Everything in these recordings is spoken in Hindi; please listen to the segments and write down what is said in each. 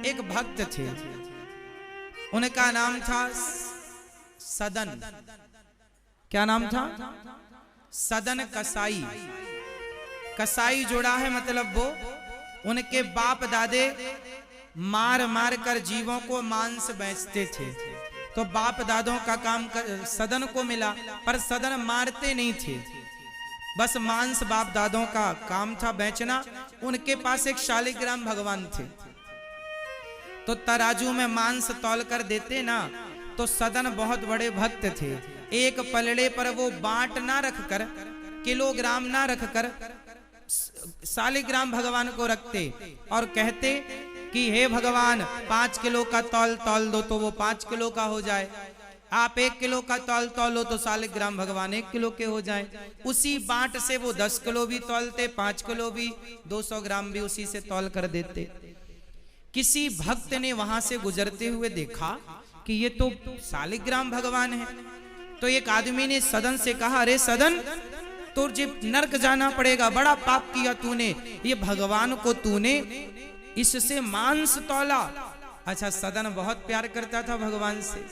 एक भक्त थे, उनका नाम था सदन। क्या नाम था? सदन कसाई। कसाई जोड़ा है मतलब वो उनके बाप दादे मार मार कर जीवों को मांस बेचते थे। तो बाप दादों का काम सदन को मिला, पर सदन मारते नहीं थे, बस मांस बाप दादों का काम था बेचना। उनके पास एक शालिग्राम भगवान थे, तो तराजू में मांस तौल कर देते ना। तो सदन बहुत बड़े भक्त थे, एक पलड़े पर वो बांट ना रखकर, किलोग्राम ना रखकर शालिग्राम भगवान को रखते और कहते कि हे भगवान 5 किलो का तौल दो तो वो 5 किलो का हो जाए, आप 1 किलो का तौलो तो शालिग्राम भगवान 1 किलो के हो जाए। उसी बांट से वो 10 किलो भी तौलते, 5 किलो भी, 200 ग्राम भी उसी से तौल कर देते। किसी भक्त ने वहां से गुजरते हुए देखा कि ये तो शालिग्राम भगवान है। तो एक आदमी ने सदन से कहा, अरे सदन, तुझे नरक जाना पड़ेगा, बड़ा पाप किया तूने, ये भगवान को तूने इससे मांस तौला। अच्छा, सदन बहुत प्यार करता था भगवान से,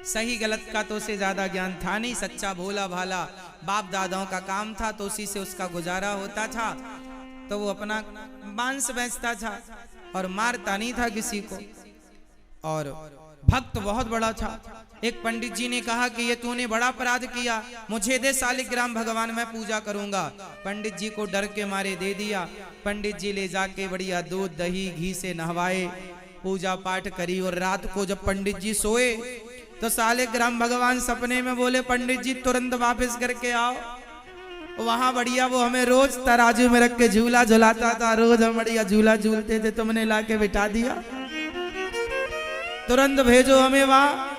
सही गलत का तो उसे ज्यादा ज्ञान था नहीं, सच्चा भोला भाला बाप दादाओं का काम था, तो उसी से उसका गुजारा होता था। तो वो अपना मांस बेचता था और मारता नहीं था किसी को, और भक्त बहुत बड़ा था। एक पंडित जी ने कहा कि ये तूने बड़ा अपराध किया, मुझे दे शालिग्राम भगवान, मैं पूजा करूंगा। पंडित जी को डर के मारे दे दिया। पंडित जी ले जाके बढ़िया दूध दही घी से नहवाए, पूजा पाठ करी। और रात को जब पंडित जी सोए तो शालिग्राम भगवान सपने में बोले, पंडित जी तुरंत वापस करके आओ। वहां बढ़िया वो हमें रोज तराजू में रख के झूला झुलाता था, रोज हम बढ़िया झूला झूलते थे, तुमने लाके बिठा दिया, तुरंत भेजो हमें वहां,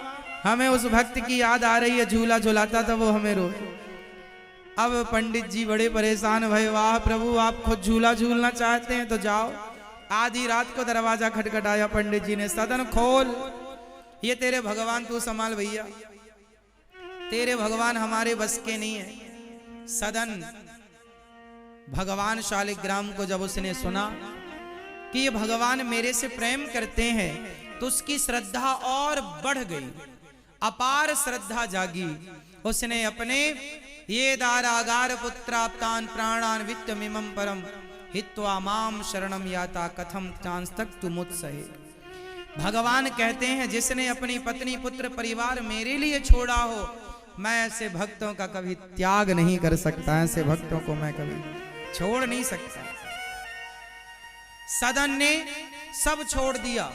हमें उस भक्त की याद आ रही है, झूला झुलाता था वो हमें रोज। अब पंडित जी बड़े परेशान भय, वाह प्रभु, आप खुद झूला झूलना चाहते हैं तो जाओ। आधी रात को दरवाजा खटखटाया, पंडित जी ने, सदन खोल, ये तेरे भगवान तू संभाल भैया, तेरे भगवान हमारे बस के नहीं है। सदन भगवान शालिग्राम को जब उसने सुना कि ये भगवान मेरे से प्रेम करते हैं, तो उसकी श्रद्धा और बढ़ गई, अपार श्रद्धा जागी। उसने अपने ये दारागार पुत्राप्तान प्राणान वित्तमिमं परम हित्वा माम शरणम याता कथम चांस्तक तुमुत्सहे। भगवान कहते हैं, जिसने अपनी पत्नी पुत्र परिवार मेरे लिए छोड़ा हो, मैं ऐसे भक्तों का कभी त्याग नहीं कर सकता, ऐसे भक्तों को मैं कभी छोड़ नहीं सकता। सदन ने सब छोड़ दिया,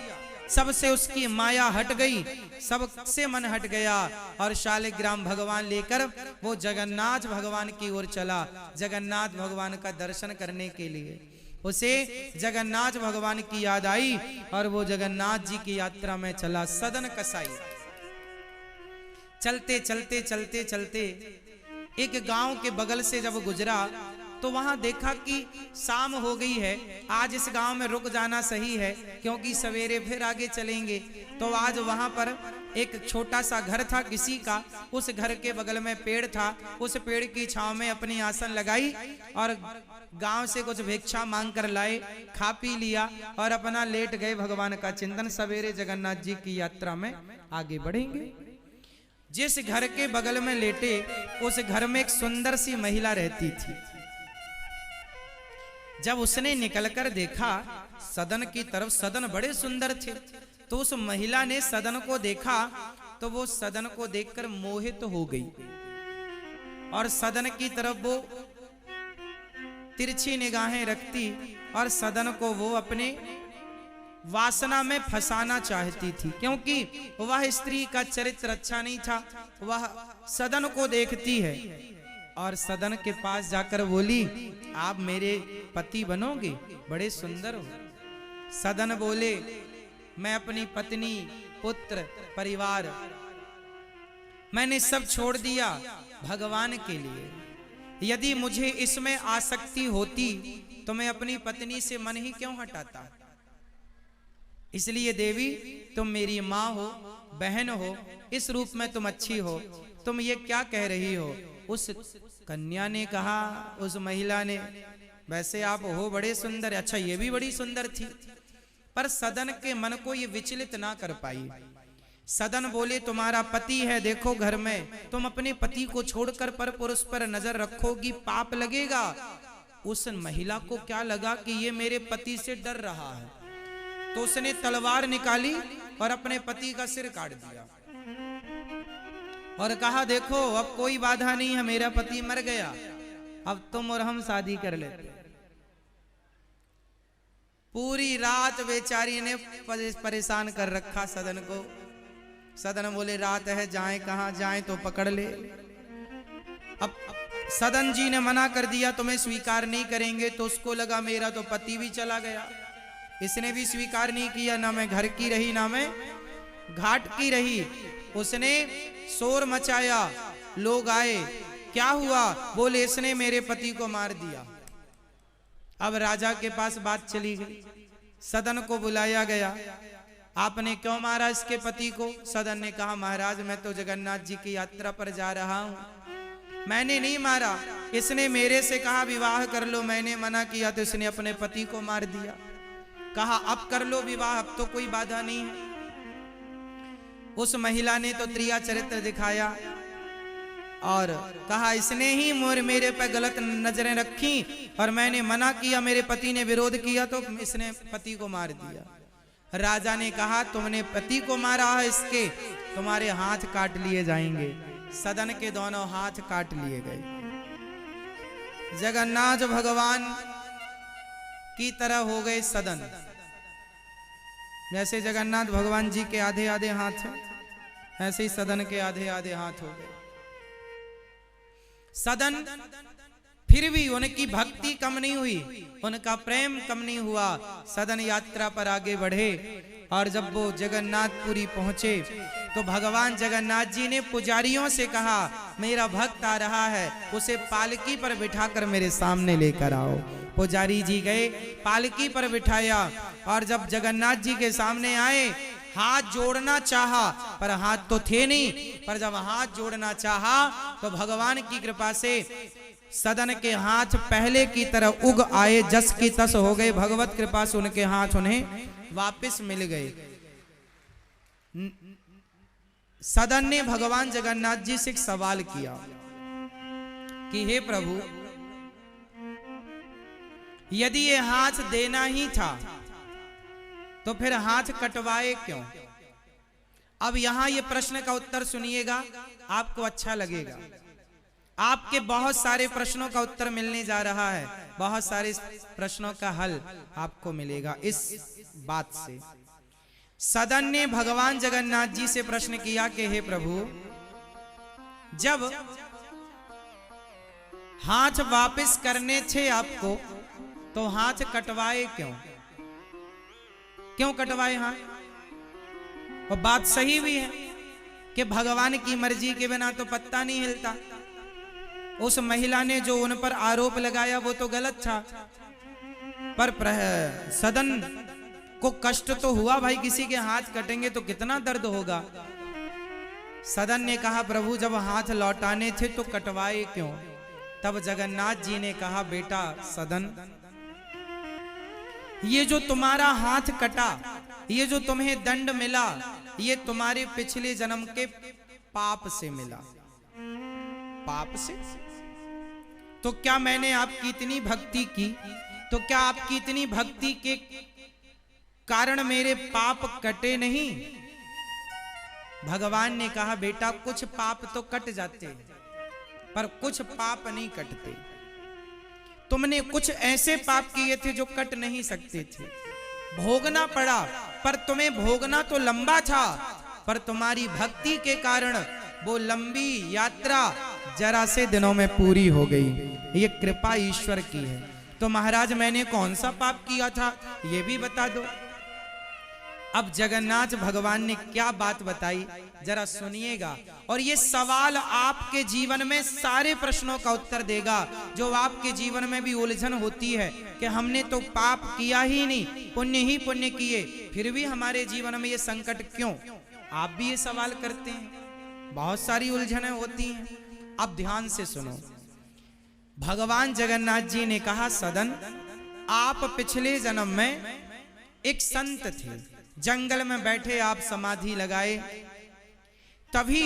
सबसे उसकी माया हट गई, सबसे मन हट गया, और शालिग्राम भगवान लेकर वो जगन्नाथ भगवान की ओर चला, जगन्नाथ भगवान का दर्शन करने के लिए। उसे जगन्नाथ भगवान की याद आई और वो जगन्नाथ जी की यात्रा में चला। सदन कसाई चलते चलते चलते चलते एक गांव के बगल से जब गुजरा तो वहां देखा कि शाम हो गई है, आज इस गांव में रुक जाना सही है, क्योंकि सवेरे फिर आगे चलेंगे। तो आज वहां पर एक छोटा सा घर था किसी का, उस घर के बगल में पेड़ था, उस पेड़ की छांव में अपनी आसन लगाई और गांव से कुछ भिक्षा मांग कर लाए, खा पी लिया और अपना लेट गए भगवान का चिंतन। सवेरे जगन्नाथ जी की यात्रा में आगे बढ़ेंगे। जिस घर के बगल में लेटे, उस घर में एक सुंदर सी महिला रहती थी। जब उसने निकलकर देखा सदन की तरफ, सदन बड़े सुंदर थे, तो उस महिला ने सदन को देखा, तो वो सदन को देखकर मोहित हो गई और सदन की तरफ वो तिरछी निगाहें रखती और सदन को वो अपने वासना में फंसाना चाहती थी, क्योंकि वह स्त्री का चरित्र अच्छा नहीं था। वह सदन को देखती है और सदन के पास जाकर बोली, आप मेरे पति बनोगे, बड़े सुंदर हो। सदन बोले, मैं अपनी पत्नी पुत्र परिवार मैंने सब छोड़ दिया भगवान के लिए। यदि मुझे इसमें आसक्ति होती तो मैं अपनी पत्नी से मन ही क्यों हटाता। इसलिए देवी, तुम मेरी माँ हो, बहन हो, इस रूप में तुम अच्छी हो, तुम ये क्या कह रही हो। उस कन्या ने कहा, उस महिला ने, वैसे आप हो बड़े सुंदर, अच्छा ये भी बड़ी सुंदर थी, पर सदन के मन को ये विचलित ना कर पाई। सदन बोले तुम्हारा पति है, देखो घर में, तुम अपने पति को छोड़कर पर पुरुष पर नजर रखोगी, पाप लगेगा। उस महिला को क्या लगा कि ये मेरे पति से डर रहा है, तो उसने तलवार निकाली और अपने पति का सिर काट दिया और कहा देखो अब कोई बाधा नहीं है, मेरा पति मर गया, अब तुम और हम शादी कर लेते। पूरी रात बेचारी ने परेशान कर रखा सदन को। सदन बोले रात है, जाए कहां, जाए तो पकड़ ले। अब सदन जी ने मना कर दिया तुम्हें स्वीकार नहीं करेंगे, तो उसको लगा मेरा तो पति भी चला गया। इसने भी स्वीकार नहीं किया, ना मैं घर की रही ना मैं घाट की रही। उसने शोर मचाया, लोग आए, क्या हुआ? बोले इसने मेरे पति को मार दिया। अब राजा के पास बात चली गई, सदन को बुलाया गया, आपने क्यों मारा इसके पति को? सदन ने कहा महाराज मैं तो जगन्नाथ जी की यात्रा पर जा रहा हूं, मैंने नहीं मारा, इसने मेरे से कहा विवाह कर लो, मैंने मना किया तो इसने अपने पति को मार दिया। कहा अब कर लो विवाह, अब तो कोई बाधा नहीं है। उस महिला ने तो त्रिया चरित्र दिखाया और कहा इसने ही मेरे पर गलत नजरें रखी और मैंने मना किया, मेरे पति ने विरोध किया तो इसने पति को मार दिया। राजा ने कहा तुमने पति को मारा है, इसके तुम्हारे हाथ काट लिए जाएंगे। सदन के दोनों हाथ काट लिए गए। जगन्नाथ भगवान की तरह हो गए सदन। जैसे जगन्नाथ भगवान जी के आधे आधे हाथ हैं, ऐसे ही सदन के आधे आधे हाथ हो गए। सदन फिर भी उनकी भक्ति कम नहीं हुई, उनका प्रेम कम नहीं हुआ। सदन यात्रा पर आगे बढ़े और जब वो जगन्नाथपुरी पहुंचे तो भगवान जगन्नाथ जी ने पुजारियों से कहा मेरा भक्त आ रहा है, उसे पालकी पर बिठाकर मेरे सामने लेकर आओ। पुजारी जी गए, पालकी पर बिठाया और जब जगन्नाथ जी के सामने आए, हाथ जोड़ना चाहा पर हाथ तो थे नहीं, पर जब हाथ जोड़ना चाहा तो भगवान की कृपा से सदन के हाथ पहले की तरह उग आए, जस की तस हो गए। भगवत कृपा से उनके हाथ उन्हें वापस मिल गए। सदन ने भगवान जगन्नाथ जी से एक सवाल किया कि हे प्रभु, यदि ये हाथ देना ही था तो फिर हाथ कटवाए क्यों? अब यहां ये प्रश्न का उत्तर सुनिएगा, आपको अच्छा लगेगा। आपके बहुत सारे प्रश्नों का उत्तर मिलने जा रहा है, बहुत सारे प्रश्नों का हल आपको मिलेगा इस बात से। सदन ने भगवान जगन्नाथ जी से प्रश्न किया कि हे प्रभु, जब हाथ वापस करने थे आपको तो हाथ कटवाए क्यों? क्यों कटवाए हाथ? और बात सही भी है कि भगवान की मर्जी के बिना तो पत्ता नहीं हिलता। उस महिला ने जो उन पर आरोप लगाया वो तो गलत था, पर सदन को कष्ट तो हुआ भाई, किसी के हाथ कटेंगे तो कितना दर्द होगा। सदन ने कहा प्रभु जब हाथ लौटाने थे तो कटवाए क्यों? तब जगन्नाथ जी ने कहा बेटा सदन, ये जो तुम्हारा हाथ कटा, ये जो तुम्हें दंड मिला, ये तुम्हारे पिछले जन्म के पाप से मिला। पाप से? तो क्या मैंने आपकी इतनी भक्ति की, तो क्या आपकी इतनी भक्ति के कारण मेरे पाप कटे नहीं? भगवान ने कहा बेटा कुछ पाप तो कट जाते हैं, पर कुछ पाप नहीं कटते। तुमने कुछ ऐसे पाप किए थे जो कट नहीं सकते थे, भोगना पड़ा, पर तुम्हें भोगना तो लंबा था, पर तुम्हारी भक्ति के कारण वो लंबी यात्रा जरा से दिनों में पूरी हो गई। ये कृपा ईश्वर की है। तो महाराज मैंने कौन सा पाप किया था ये भी बता दो। अब जगन्नाथ भगवान ने क्या बात बताई जरा सुनिएगा, और ये सवाल आपके जीवन में सारे प्रश्नों का उत्तर देगा जो आपके जीवन में भी उलझन होती है कि हमने तो पाप किया ही नहीं, पुण्य ही पुण्य किए, फिर भी हमारे जीवन में ये संकट क्यों? आप भी ये सवाल करते हैं, बहुत सारी उलझनें होती हैं। अब ध्यान से सुनो। भगवान जगन्नाथ जी ने कहा सदन, आप पिछले जन्म में एक संत थे, जंगल में बैठे आप समाधि लगाए। तभी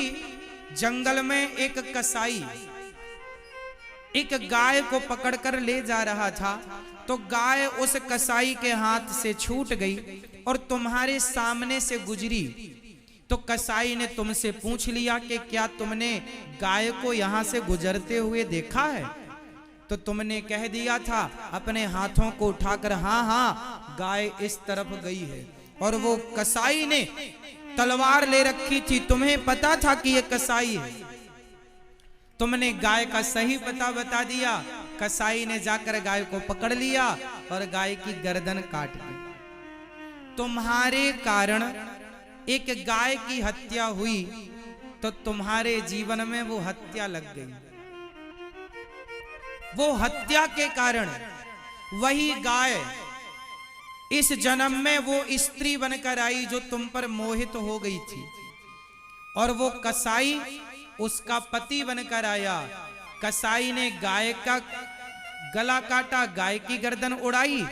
जंगल में एक कसाई एक गाय को पकड़कर ले जा रहा था, तो गाय उस कसाई के हाथ से छूट गई और तुम्हारे सामने से गुजरी। तो कसाई ने तुमसे पूछ लिया कि क्या तुमने गाय को यहां से गुजरते हुए देखा है? तो तुमने कह दिया था अपने हाथों को उठाकर, हाँ हाँ गाय इस तरफ गई है। और वो कसाई ने तलवार ले रखी थी, तुम्हें पता था कि ये कसाई है। तुमने गाय का सही पता बता दिया। कसाई ने जाकर गाय को पकड़ लिया और गाय की गर्दन काट दी। तुम्हारे कारण एक गाय की हत्या हुई, तो तुम्हारे जीवन में वो हत्या लग गई। वो हत्या के कारण वही गाय इस जन्म में वो स्त्री बनकर आई जो तुम पर मोहित हो गई थी, और वो कसाई उसका पति बनकर आया। कसाई ने गाय का गला काटा, गाय की गर्दन उड़ाई,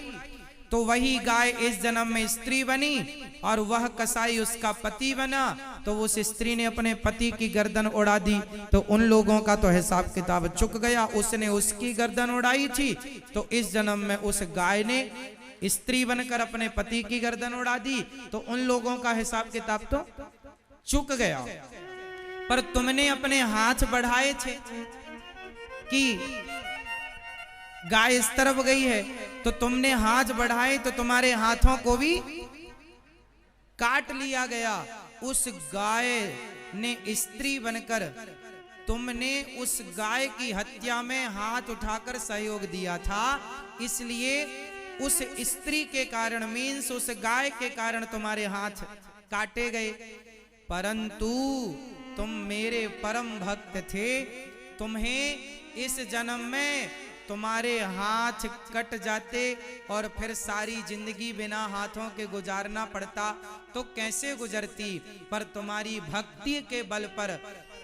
तो वही गाय इस जन्म में स्त्री बनी और वह कसाई उसका पति बना। तो उस स्त्री ने अपने पति की गर्दन उड़ा दी, तो उन लोगों का तो हिसाब किताब चुक गया। उसने उसकी गर्दन उड़ाई थी, तो इस जन्म में उस गाय ने स्त्री बनकर अपने पति की गर्दन उड़ा दी, तो उन लोगों का हिसाब किताब तो चुक गया। पर तुमने अपने हाथ बढ़ाए थे कि गाय इस तरफ गई है, तो तुमने हाथ बढ़ाए तो तुम्हारे हाथों को भी काट लिया गया। उस गाय ने स्त्री बनकर तुमने उस गाय की हत्या में हाथ उठाकर सहयोग दिया था, इसलिए उस स्त्री के कारण मीन्स उस गाय के कारण तुम्हारे हाथ काटे गए। परंतु तुम मेरे परम भक्त थे, तुम्हें इस जन्म में तुम्हारे हाथ कट जाते और फिर सारी जिंदगी बिना हाथों के गुजारना पड़ता तो कैसे गुजरती। पर तुम्हारी भक्ति के बल पर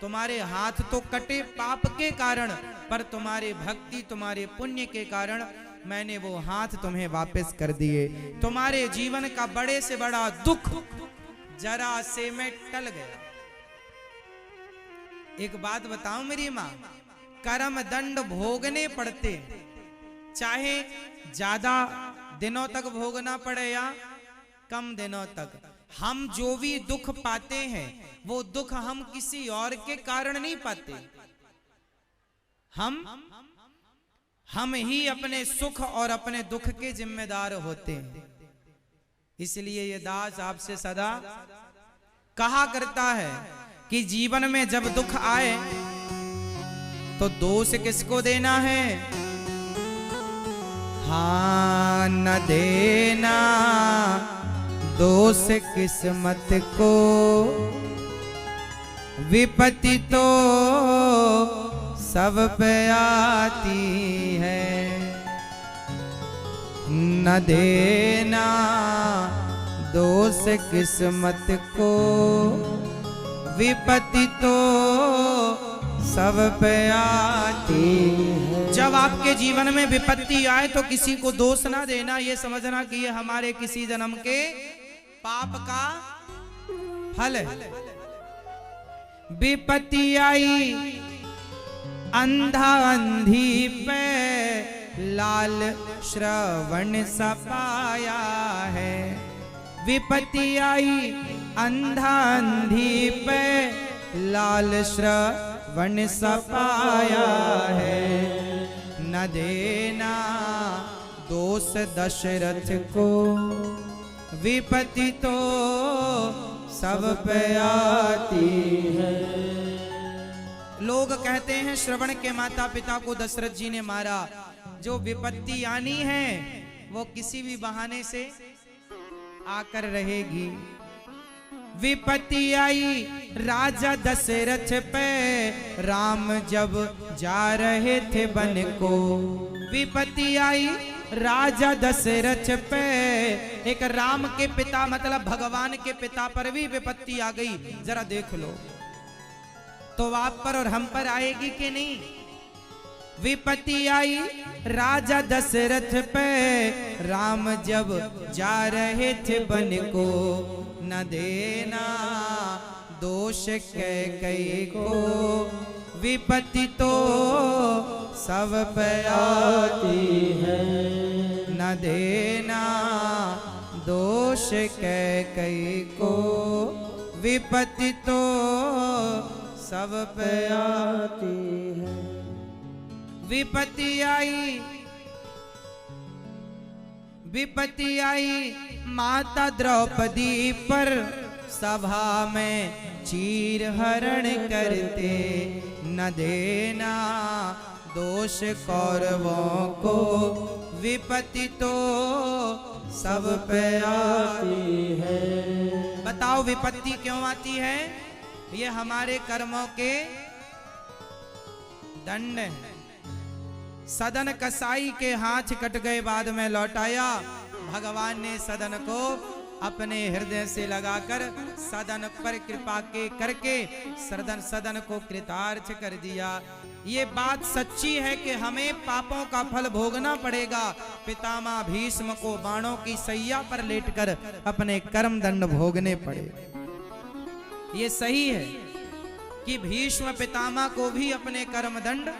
तुम्हारे हाथ तो कटे पाप के कारण, पर तुम्हारे भक्ति तुम्हारे पुण्य के कारण मैंने वो हाथ तुम्हें वापस कर दिए। तुम्हारे जीवन का बड़े से बड़ा दुख जरा से में टल गया। एक बात बताऊं मेरी मां, कर्म दंड भोगने पड़ते, चाहे ज्यादा दिनों तक भोगना पड़े या कम दिनों तक। हम जो भी दुख पाते हैं वो दुख हम किसी और के कारण नहीं पाते, हम ही अपने सुख और अपने दुख के जिम्मेदार होते हैं। इसलिए ये दास आपसे सदा कहा करता है कि जीवन में जब दुख आए तो दोष किसको देना है? हाँ, न देना दोष किस्मत को, विपत्ति तो सब पे आती है। न देना दोष किस्मत को, विपत्ति तो सब पे आती है। जब आपके जीवन में विपत्ति आए तो किसी को दोष ना देना, ये समझना कि ये हमारे किसी जन्म के पाप का फल है। विपत्ति आई अंधा अंधी पे, लाल श्रवण सपाया है। विपत्ति आई अंधा अंधी पे, लाल श्रवण सपाया है। न देना दोष दशरथ को, विपत्ति तो सब पे आती है। लोग कहते हैं श्रवण के माता पिता को दशरथ जी ने मारा। जो विपत्ति आनी है वो किसी भी बहाने से आकर रहेगी। विपत्ति आई राजा दशरथ पे, राम जब जा रहे थे वन को। विपत्ति आई राजा दशरथ पे, एक राम के पिता मतलब भगवान के पिता पर भी विपत्ति आ गई। जरा देख लो तो आप पर और हम पर आएगी कि नहीं? विपत्ति आई राजा दशरथ पे, राम जब जा रहे थे वन को, न देना दोष कैकेयी को, विपत्ति तो सब पे आती है, न देना दोष कैकेयी को, विपत्ति तो सब पे आती है। विपत्ति आई माता द्रौपदी पर, सभा में चीर हरण करते, न देना दोष कौरवों को, विपत्ति तो सब पे आती है। बताओ विपत्ति क्यों आती है? ये हमारे कर्मों के दंड है। सदन कसाई के हाथ कट गए, बाद में लौटाया। भगवान ने सदन को अपने हृदय से लगाकर सदन पर कृपा के करके सदन को कृतार्थ कर दिया। ये बात सच्ची है कि हमें पापों का फल भोगना पड़ेगा। पितामह भीष्म को बाणों की सैया पर लेटकर अपने कर्म दंड भोगने पड़े। ये सही है कि भीष्म पितामह को भी अपने कर्म दंड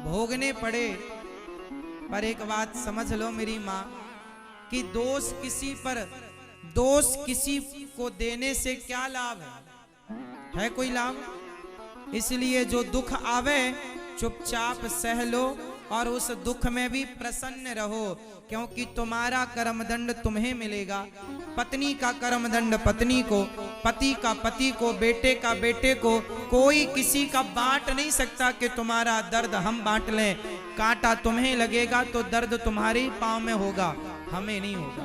भोगने पड़े। पर एक बात समझ लो मेरी माँ, कि दोष किसी को देने से क्या लाभ है कोई लाभ? इसलिए जो दुख आवे चुपचाप सह लो और उस दुख में भी प्रसन्न रहो, क्योंकि तुम्हारा कर्मदंड तुम्हें मिलेगा। पत्नी का कर्मदंड पत्नी को, पति का पति को, बेटे का बेटे को, कोई किसी का बांट नहीं सकता कि तुम्हारा दर्द हम बांट लें। कांटा तुम्हें लगेगा तो दर्द तुम्हारे पांव में होगा, हमें नहीं होगा।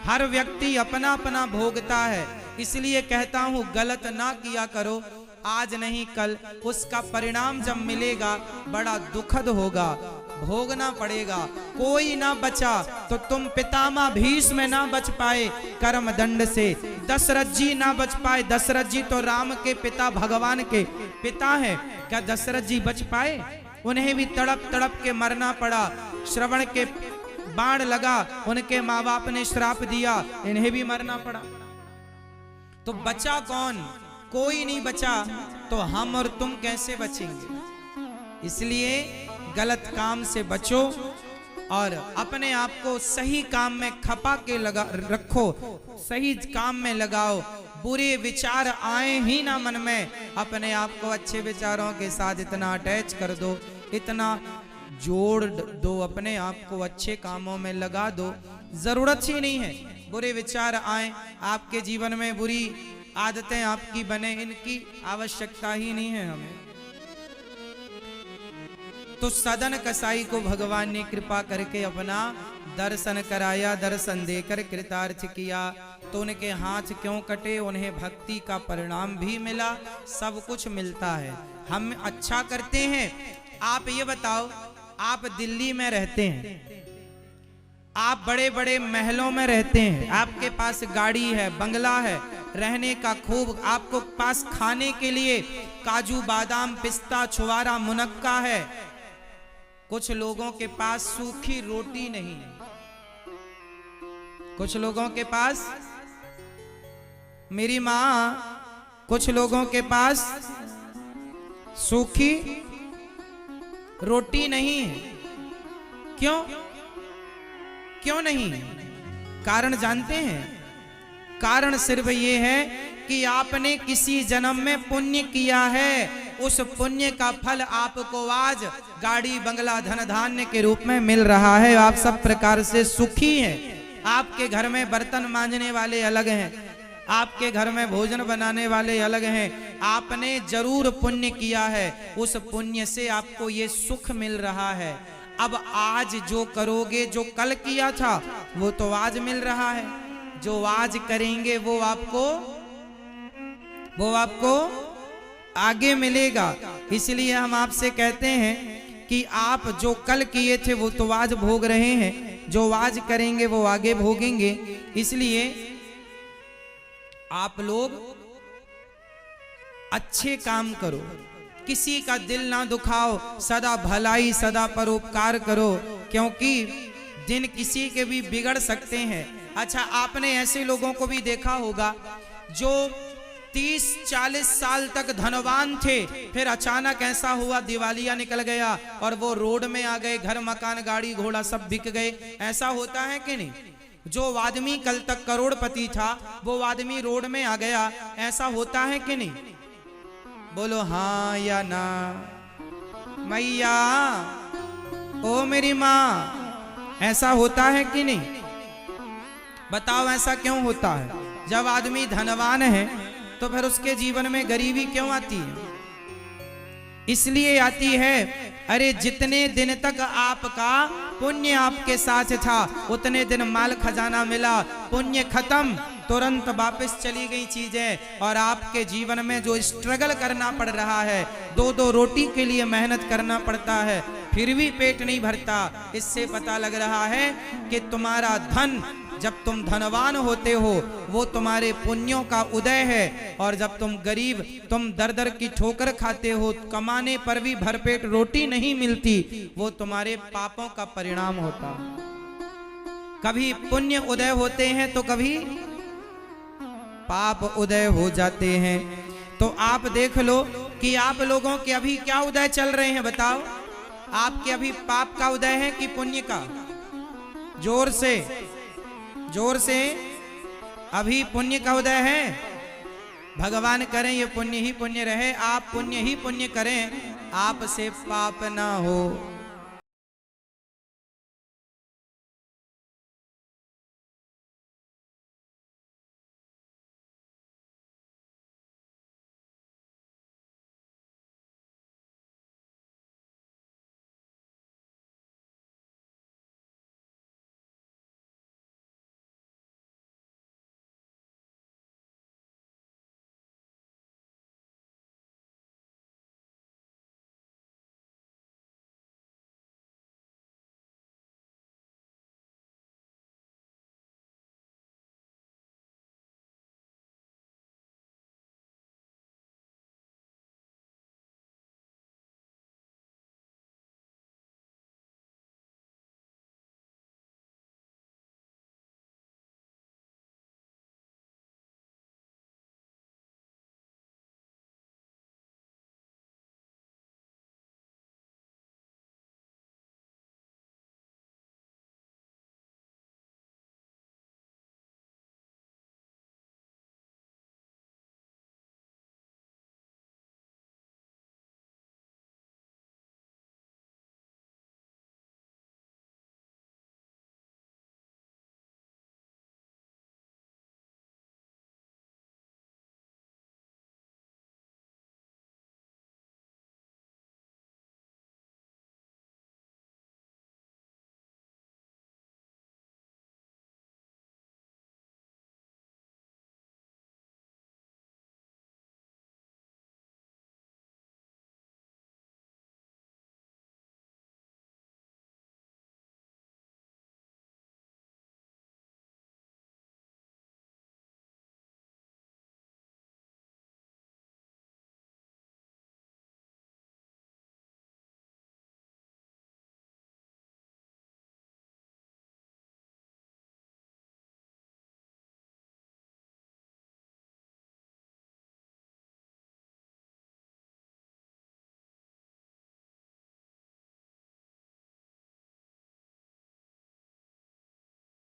हर व्यक्ति अपना अपना भोगता है। इसलिए कहता हूं गलत ना किया करो, आज नहीं कल उसका परिणाम जब मिलेगा बड़ा दुखद होगा, भोगना पड़ेगा। कोई ना बचा तो तुम पितामह भीष्म ना बच पाए कर्म दंड से, दशरथ जी ना बच पाए। दशरथ जी तो राम के पिता, भगवान के पिता हैं। क्या दशरथ जी बच पाए? उन्हें भी तड़प तड़प के मरना पड़ा। श्रवण के बाण लगा, उनके माँ बाप ने श्राप दिया, इन्हें भी मरना पड़ा। तो बचा कौन? कोई नहीं बचा, तो हम और तुम कैसे बचेंगे? इसलिए गलत काम से बचो और अपने आप को सही काम में खपा के लगा रखो, सही काम में लगाओ। बुरे विचार आए ही ना मन में, अपने आप को अच्छे विचारों के साथ इतना अटैच कर दो, इतना जोड़ दो, अपने आप को अच्छे कामों में लगा दो। जरूरत ही नहीं है बुरे विचार आए आपके जीवन में, बुरी आदतें आपकी बने, इनकी आवश्यकता ही नहीं है हमें। तो सदन कसाई को भगवान ने कृपा करके अपना दर्शन कराया, दर्शन देकर कृतार्थ किया। तो उनके हाथ क्यों कटे? उन्हें भक्ति का परिणाम भी मिला, सब कुछ मिलता है। हम अच्छा करते हैं। आप ये बताओ, आप दिल्ली में रहते हैं, आप बड़े बड़े महलों में रहते हैं, आपके पास गाड़ी है, बंगला है, रहने का खूब, आपको पास खाने के लिए काजू बादाम पिस्ता छुआरा मुनक्का है। कुछ लोगों के पास सूखी रोटी नहीं है। कुछ लोगों के पास, मेरी मां, कुछ लोगों के पास सूखी रोटी नहीं है। क्यों? क्यों नहीं? कारण जानते हैं? कारण सिर्फ ये है कि आपने किसी जन्म में पुण्य किया है, उस पुण्य का फल आपको आज गाड़ी बंगला धन धान्य के रूप में मिल रहा है। आप सब प्रकार से सुखी हैं। आपके घर में बर्तन मांजने वाले अलग हैं, आपके घर में भोजन बनाने वाले अलग हैं। आपने जरूर पुण्य किया है, उस पुण्य से आपको ये सुख मिल रहा है। अब आज जो करोगे, जो कल किया था वो तो आज मिल रहा है, जो आज करेंगे वो आपको आगे मिलेगा। इसलिए हम आपसे कहते हैं कि आप जो कल किए थे वो तो आज भोग रहे हैं, जो आज करेंगे वो आगे भोगेंगे। इसलिए आप लोग अच्छे काम करो, किसी का दिल ना दुखाओ, सदा भलाई सदा परोपकार करो, क्योंकि दिन किसी के भी बिगड़ सकते हैं। अच्छा, आपने ऐसे लोगों को भी देखा होगा जो 30-40 साल तक धनवान थे, फिर अचानक ऐसा हुआ दिवालिया निकल गया और वो रोड में आ गए, घर मकान गाड़ी घोड़ा सब बिक गए। ऐसा होता है कि नहीं? जो आदमी कल तक करोड़पति था वो आदमी रोड में आ गया, ऐसा होता है कि नहीं? बोलो हाँ या ना। मैया ओ मेरी माँ, ऐसा होता है कि नहीं? बताओ ऐसा क्यों होता है? जब आदमी धनवान है तो फिर उसके जीवन में गरीबी क्यों आती है? इसलिए आती है, अरे जितने दिन तक आपका पुण्य आपके साथ था उतने दिन माल खजाना मिला, पुण्य खत्म तुरंत वापस चली गई चीजें, और आपके जीवन में जो स्ट्रगल करना पड़ रहा है, 2-2 रोटी के लिए मेहनत करना पड़ता है, फिर भी पेट नहीं भरता। इससे पता लग रहा है कि तुम्हारा धन, जब तुम धनवान होते हो वो तुम्हारे पुण्यों का उदय है, और जब तुम गरीब, तुम दर दर की ठोकर खाते हो, कमाने पर भी भरपेट रोटी नहीं मिलती, वो तुम्हारे पापों का परिणाम होता। कभी पुण्य उदय होते हैं तो कभी पाप उदय हो जाते हैं। तो आप देख लो कि आप लोगों के अभी क्या उदय चल रहे हैं, बताओ? आपके अभी पाप का उदय है कि पुण्य का? जोर से जोर से। अभी पुण्य का उदय है। भगवान करें ये पुण्य ही पुण्य रहे, आप पुण्य ही पुण्य करें, आपसे पाप ना हो।